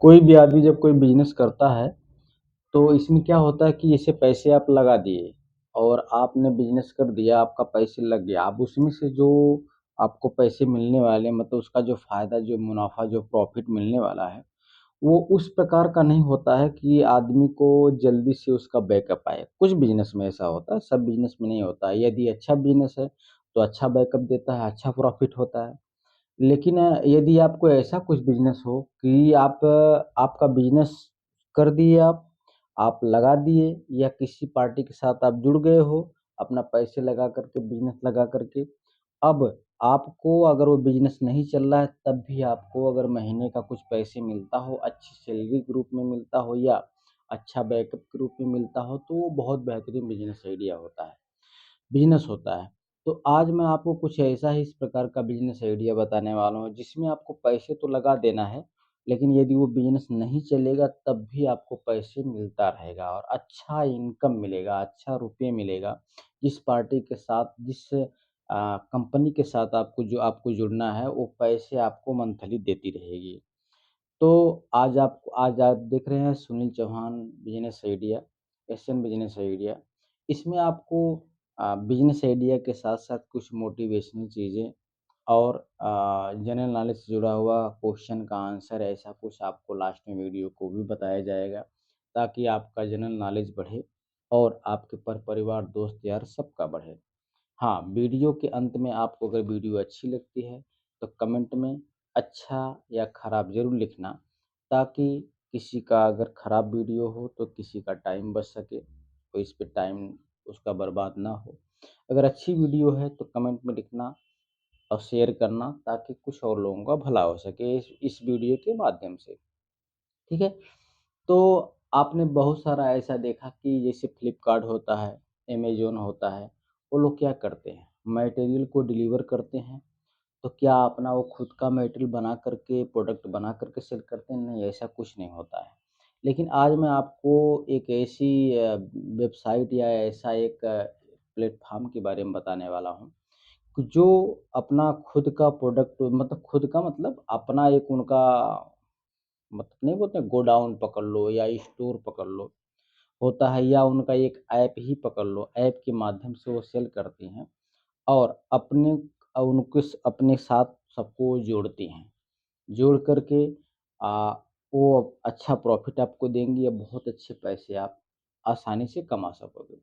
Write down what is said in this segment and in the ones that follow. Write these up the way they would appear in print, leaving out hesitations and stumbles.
कोई भी आदमी जब कोई बिज़नेस करता है, तो इसमें क्या होता है कि जैसे पैसे आप लगा दिए और आपने बिज़नेस कर दिया, आपका पैसे लग गया। अब उसमें से जो आपको पैसे मिलने वाले मतलब उसका जो फ़ायदा, जो मुनाफ़ा, जो प्रॉफ़िट मिलने वाला है, वो उस प्रकार का नहीं होता है कि आदमी को जल्दी से उसका बैकअप आए। कुछ बिज़नेस में ऐसा होता है, सब बिज़नेस में नहीं होता है। यदि अच्छा बिज़नेस है, तो अच्छा बैकअप देता है, अच्छा प्रॉफ़िट होता है। लेकिन यदि आपको ऐसा कुछ बिज़नेस हो कि आपका बिज़नेस कर दिए आप लगा दिए या किसी पार्टी के साथ आप जुड़ गए हो, अपना पैसे लगा कर के, बिज़नेस लगा कर के। अब आपको अगर वो बिज़नेस नहीं चल रहा है, तब भी आपको अगर महीने का कुछ पैसे मिलता हो, अच्छी सैलरी के रूप में मिलता हो या अच्छा बैकअप के रूप में मिलता हो, तो वो बहुत बेहतरीन बिज़नेस आइडिया होता है। बिज़नेस होता है। तो आज मैं आपको कुछ ऐसा ही इस प्रकार का बिज़नेस आइडिया बताने वाला हूँ, जिसमें आपको पैसे तो लगा देना है, लेकिन यदि वो बिज़नेस नहीं चलेगा तब भी आपको पैसे मिलता रहेगा और अच्छा इनकम मिलेगा, अच्छा रुपए मिलेगा। जिस पार्टी के साथ, जिस कंपनी के साथ आपको जुड़ना है, वो पैसे आपको मंथली देती रहेगी। तो आज आप देख रहे हैं Sunil Chauhan business idea, Asian business idea. इसमें आपको बिज़नेस आइडिया के साथ-साथ कुछ मोटिवेशनल चीज़ें और जनरल नॉलेज से जुड़ा हुआ क्वेश्चन का आंसर ऐसा कुछ आपको लास्ट में वीडियो को भी बताया जाएगा, ताकि आपका जनरल नॉलेज बढ़े और आपके परिवार, दोस्त यार सबका बढ़े। हाँ, वीडियो के अंत में आपको अगर वीडियो अच्छी लगती है, तो कमेंट में अच्छा या खराब ज़रूर लिखना, ताकि किसी का अगर खराब वीडियो हो, तो किसी का टाइम बच सके, कोई इस पे टाइम उसका बर्बाद ना हो। अगर अच्छी वीडियो है, तो कमेंट में लिखना और शेयर करना, ताकि कुछ और लोगों का भला हो सके इस वीडियो के माध्यम से, ठीक है? तो आपने बहुत सारा ऐसा देखा कि जैसे फ्लिपकार्ट होता है, अमेज़न होता है, वो लोग क्या करते हैं, मटेरियल को डिलीवर करते हैं, तो क्या अपना वो खुद का मटेरियल बना कर के, प्रोडक्ट बना कर के सेल करते हैं? नहीं, ऐसा कुछ नहीं होता है। लेकिन आज मैं आपको एक ऐसी वेबसाइट या ऐसा एक प्लेटफ़ॉर्म के बारे में बताने वाला हूँ, कि जो अपना खुद का प्रोडक्ट मतलब खुद का मतलब अपना एक उनका मतलब नहीं बोलते हैं गोडाउन पकड़ लो या स्टोर पकड़ लो, होता है या उनका एक ऐप ही पकड़ लो, ऐप के माध्यम से वो सेल करती हैं और अपने साथ सबको जोड़ती हैं। जोड़ कर के अ, वो अच्छा प्रॉफ़िट आपको देंगी या बहुत अच्छे पैसे आप आसानी से कमा सकोगे।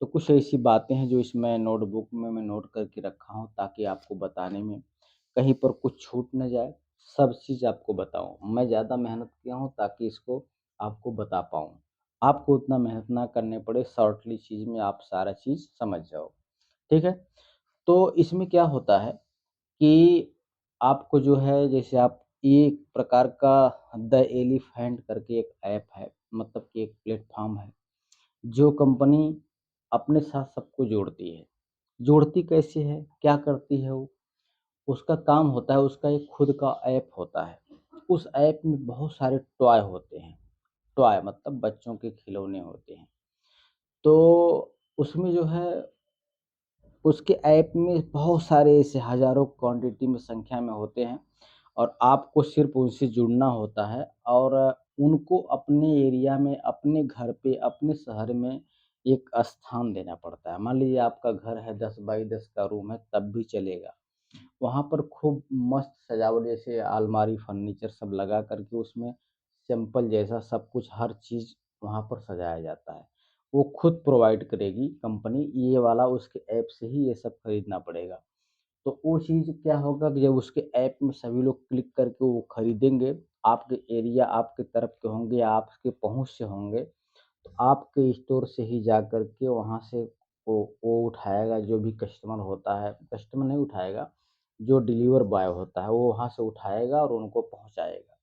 तो कुछ ऐसी बातें हैं जो इसमें नोटबुक में मैं नोट करके रखा हूँ, ताकि आपको बताने में कहीं पर कुछ छूट ना जाए, सब चीज़ आपको बताऊँ। मैं ज़्यादा मेहनत किया हूँ ताकि इसको आपको बता पाऊँ। आपको उतना मेहनत ना करने पड़े, शॉर्टली चीज़ में आप सारा चीज़ समझ जाओ, ठीक है? तो इसमें क्या होता है कि आपको जो है जैसे आप एक प्रकार का द एलिफेंट करके एक ऐप है, मतलब कि एक प्लेटफ़ॉर्म है, जो कंपनी अपने साथ सबको जोड़ती है। जोड़ती कैसे है? क्या करती है वो? उसका काम होता है, उसका एक खुद का ऐप होता है। उस ऐप में बहुत सारे टॉय होते हैं। टॉय मतलब बच्चों के खिलौने होते हैं। तो उसमें जो है उसके ऐप में बहुत सारे ऐसे हज़ारों क्वांटिटी में संख्या में होते हैं और आपको सिर्फ़ उनसे जुड़ना होता है और उनको अपने एरिया में, अपने घर पे, अपने शहर में एक स्थान देना पड़ता है। मान लीजिए आपका घर है 10 बाई 10 का रूम है, तब भी चलेगा। वहाँ पर खूब मस्त सजावट जैसे अलमारी, फर्नीचर सब लगा कर के उसमें सिंपल जैसा सब कुछ हर चीज़ वहाँ पर सजाया जाता है। वो खुद प्रोवाइड करेगी कंपनी, ये वाला उसके ऐप से ही ये सब खरीदना पड़ेगा। तो वो चीज़ क्या होगा कि जब उसके ऐप में सभी लोग क्लिक करके वो खरीदेंगे, आपके एरिया आपके तरफ के होंगे या आपके पहुँच से होंगे, तो आपके स्टोर से ही जा कर के वहाँ से वो उठाएगा, जो भी कस्टमर होता है, कस्टमर नहीं उठाएगा, जो डिलीवर बॉय होता है वो वहाँ से उठाएगा और उनको पहुँचाएगा,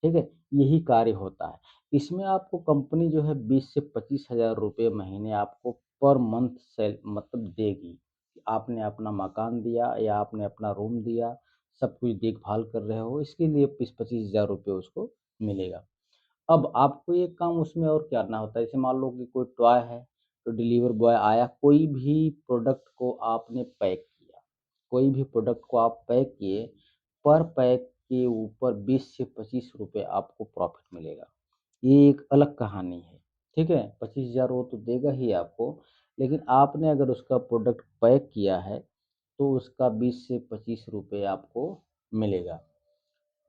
ठीक है? यही कार्य होता है। इसमें आपको कंपनी जो है 20 से 25,000 रुपए महीने आपको पर मंथ सेल मतलब देगी। आपने अपना मकान दिया या आपने अपना रूम दिया, सब कुछ देखभाल कर रहे हो, इसके लिए 20-25,000 रुपए उसको मिलेगा। अब आपको एक काम उसमें और करना होता है, जैसे मान लो कि कोई टॉय है, तो डिलीवर बॉय आया, कोई भी प्रोडक्ट को आप पैक किए, पर पैक के ऊपर 20 से 25 रुपए आपको प्रॉफ़िट मिलेगा। ये एक अलग कहानी है, ठीक है? 25,000 वो तो देगा ही आपको, लेकिन आपने अगर उसका प्रोडक्ट पैक किया है, तो उसका 20 से 25 रुपए आपको मिलेगा।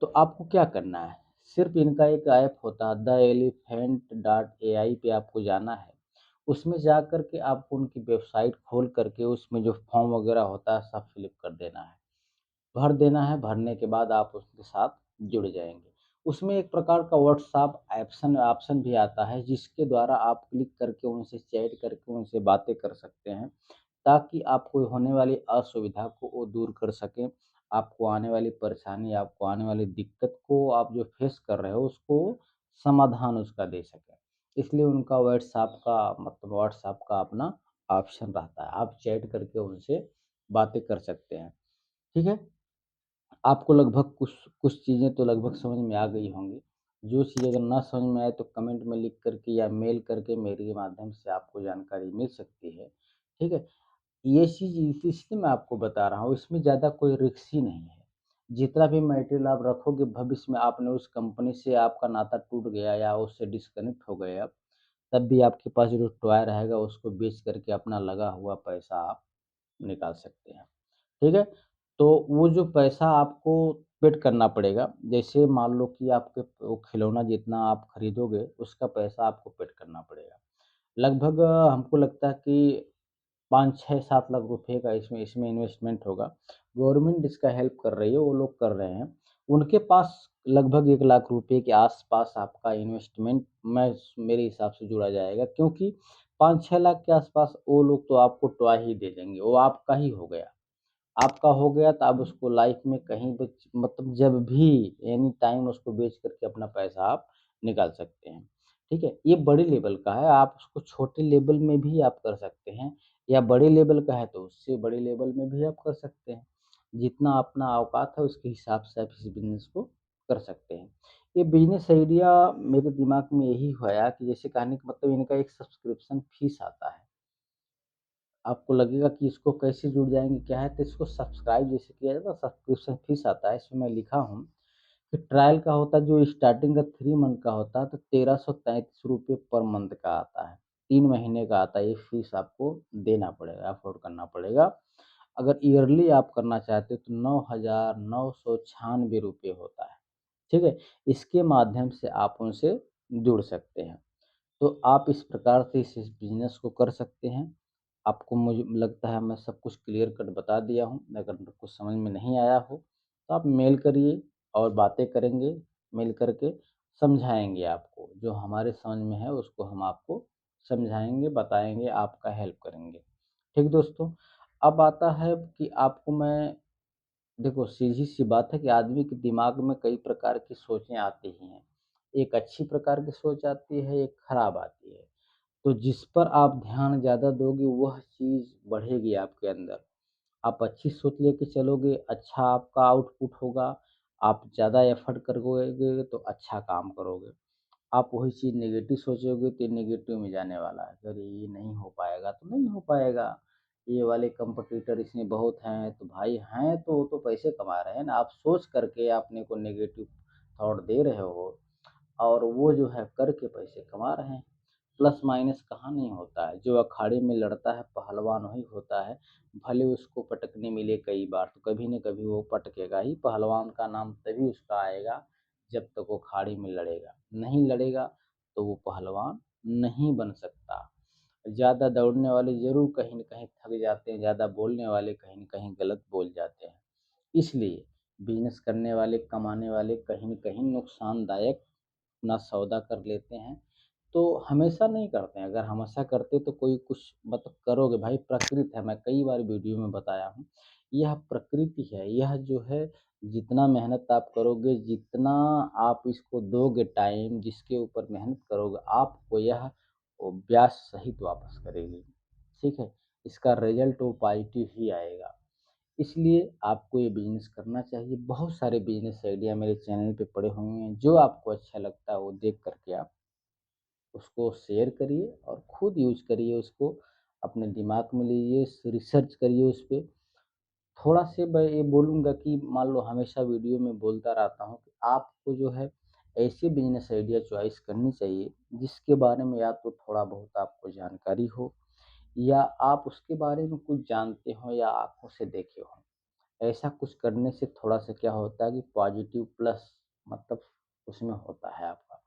तो आपको क्या करना है, सिर्फ़ इनका एक ऐप होता है द एलिफेंट डॉट एआई पे आपको जाना है। उसमें जा कर के आपको उनकी वेबसाइट खोल कर के उसमें जो फॉर्म वगैरह होता है सब फिल कर देना है। भर देना है, भरने के बाद आप उसके साथ जुड़ जाएँगे। उसमें एक प्रकार का व्हाट्सऐप ऑप्शन ऑप्शन भी आता है जिसके द्वारा आप क्लिक करके उनसे चैट करके उनसे बातें कर सकते हैं, ताकि आपको होने वाली असुविधा को वो दूर कर सकें। आपको आने वाली परेशानी, आपको आने वाली दिक्कत को आप जो फेस कर रहे हो उसको समाधान उसका दे सकें। इसलिए उनका व्हाट्सऐप का अपना ऑप्शन रहता है। आप चैट करके उनसे बातें कर सकते हैं, ठीक है? आपको लगभग कुछ कुछ चीज़ें तो लगभग समझ में आ गई होंगी। जो चीज़ अगर ना समझ में आए तो कमेंट में लिख कर के या मेल करके मेरे माध्यम से आपको जानकारी मिल सकती है, ठीक है? ये चीज़ इसलिए मैं आपको बता रहा हूँ, इसमें ज़्यादा कोई रिस्क ही नहीं है। जितना भी मटेरियल आप रखोगे भविष्य में आपने उस कंपनी से आपका नाता टूट गया या उससे डिस्कनेक्ट हो गए आप, तब भी आपके पास जो टॉय रहेगा उसको बेच करके अपना लगा हुआ पैसा आप निकाल सकते हैं। ठीक है? तो वो जो पैसा आपको पेड करना पड़ेगा, जैसे मान लो कि आपके वो खिलौना जितना आप खरीदोगे, उसका पैसा आपको पेड करना पड़ेगा। लगभग हमको लगता है कि 5, 6, 7 लाख रुपए का इसमें इसमें इन्वेस्टमेंट होगा। गवर्नमेंट इसका हेल्प कर रही है, वो लोग कर रहे हैं। उनके पास लगभग 1 लाख रुपए के आस-पास आपका इन्वेस्टमेंट मैं मेरे हिसाब से जोड़ा जाएगा क्योंकि 5-6 लाख के आस-पास वो लोग तो आपको टॉय ही दे देंगे, वो आपका ही हो गया। आपका हो गया तो आप उसको लाइफ में कहीं भी मतलब जब भी एनी टाइम उसको बेच करके अपना पैसा आप निकाल सकते हैं, ठीक है? ये बड़े लेवल का है, आप उसको छोटे लेवल में भी आप कर सकते हैं या बड़े लेवल का है तो उससे बड़े लेवल में भी आप कर सकते हैं। जितना अपना औकात है उसके हिसाब से आप इस बिज़नेस को कर सकते हैं। ये बिज़नेस आइडिया मेरे दिमाग में यही आया कि जैसे कहने का मतलब इनका एक सब्सक्रिप्शन फ़ीस आता है। आपको लगेगा कि इसको कैसे जुड़ जाएँगे, क्या है? तो इसको सब्सक्राइब जैसे किया जाता है सब्सक्रिप्शन फ़ीस आता है, इसमें मैं लिखा हूँ कि ट्रायल का होता है जो स्टार्टिंग का 3 मंथ का होता है तो ₹1333 पर मंथ का आता है। 3 महीने का आता है, ये फ़ीस आपको देना पड़ेगा, अफ़ोर्ड करना पड़ेगा। अगर ईयरली आप करना चाहते हो तो ₹9,996 होता है, ठीक है? इसके माध्यम से आप उनसे जुड़ सकते हैं। तो आप इस प्रकार से इस बिज़नेस को कर सकते हैं। आपको मुझे लगता है मैं सब कुछ क्लियर कट बता दिया हूँ। अगर कुछ समझ में नहीं आया हो, तो आप मेल करिए और बातें करेंगे मिल कर के, समझाएँगे आपको। जो हमारे समझ में है उसको हम आपको समझाएँगे, बताएँगे, आपका हेल्प करेंगे। ठीक दोस्तों, अब आता है कि आपको मैं देखो सीधी-सी बात है कि आदमी के दिमाग में कई प्रकार की सोचें आती ही हैं। एक अच्छी प्रकार की सोच आती है, एक खराब आती है। तो जिस पर आप ध्यान ज़्यादा दोगे वह चीज़ बढ़ेगी आपके अंदर। आप अच्छी सोच लेके चलोगे, अच्छा आपका आउटपुट होगा, आप ज़्यादा एफ़र्ट करोगे तो अच्छा काम करोगे। आप वही चीज़ नेगेटिव सोचोगे तो नेगेटिव में जाने वाला है। अरे ये नहीं हो पाएगा तो नहीं हो पाएगा। ये वाले कॉम्पिटिटर इसमें बहुत हैं, तो भाई हैं तो वो तो पैसे कमा रहे हैं ना। आप सोच करके अपने को नेगेटिव थॉट दे रहे हो और वो जो है करके पैसे कमा रहे हैं। प्लस माइनस कहाँ नहीं होता है, जो अखाड़े में लड़ता है पहलवान वही होता है, भले उसको पटकने मिले कई बार तो कभी न कभी वो पटकेगा ही, पहलवान का नाम तभी उसका आएगा जब तक वो अखाड़े में लड़ेगा, नहीं लड़ेगा तो वो पहलवान नहीं बन सकता। ज़्यादा दौड़ने वाले ज़रूर कहीं न कहीं थक जाते हैं, ज़्यादा बोलने वाले कहीं न कहीं गलत बोल जाते हैं। इसलिए बिज़नेस करने वाले, कमाने वाले कहीं न कहीं नुकसानदायक अपना सौदा कर लेते हैं, तो हमेशा नहीं करते हैं। अगर हमेशा करते तो कोई कुछ मतलब करोगे भाई प्रकृति है, मैं कई बार वीडियो में बताया हूँ, यह प्रकृति है, यह जो है जितना मेहनत आप करोगे, जितना आप इसको दोगे टाइम, जिसके ऊपर मेहनत करोगे, आपको यह वो ब्याज सहित वापस करेगी, ठीक है? इसका रिज़ल्ट वो पॉज़िटिव ही आएगा। इसलिए आपको ये बिज़नेस करना चाहिए। बहुत सारे बिज़नेस आइडिया मेरे चैनल पे पड़े हुए हैं, जो आपको अच्छा लगता है वो देख कर के आप उसको शेयर करिए और खुद यूज़ करिए उसको, अपने दिमाग में लीजिए, रिसर्च करिए उस पे, थोड़ा से मैं ये बोलूँगा कि मान लो हमेशा वीडियो में बोलता रहता हूँ कि आपको जो है ऐसे बिज़नेस आइडिया चॉइस करनी चाहिए जिसके बारे में या तो थोड़ा बहुत आपको जानकारी हो या आप उसके बारे में कुछ जानते हो या आँखों से देखे हो। ऐसा कुछ करने से थोड़ा-सा क्या होता है कि पॉजिटिव प्लस मतलब उसमें होता है आपका,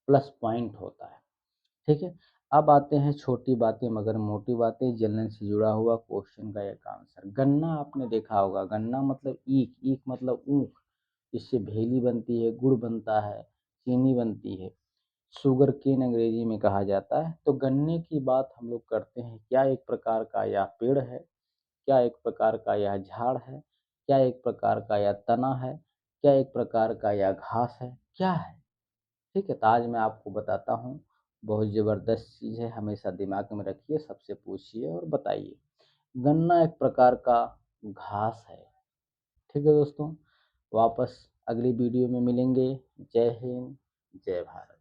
प्लस पॉइंट होता है, ठीक है? अब आते हैं छोटी बातें मगर मोटी बातें, जलन से जुड़ा हुआ क्वेश्चन का एक आंसर। गन्ना आपने देखा होगा, गन्ना मतलब ईख, ईख मतलब ऊख, इससे भेली बनती है, गुड़ बनता है, चीनी बनती है, शुगर केन अंग्रेजी में कहा जाता है। तो गन्ने की बात हम लोग करते हैं, क्या एक प्रकार का यह पेड़ है? क्या एक प्रकार का यह झाड़ है? क्या एक प्रकार का यह तना है? क्या एक प्रकार का यह घास है? क्या है? ठीक है, तो आज मैं आपको बताता हूँ। बहुत ज़बरदस्त चीज़ है, हमेशा दिमाग में रखिए, सबसे पूछिए और बताइए। गन्ना एक प्रकार का घास है। ठीक है दोस्तों, वापस अगली वीडियो में मिलेंगे। जय हिंद, जय भारत।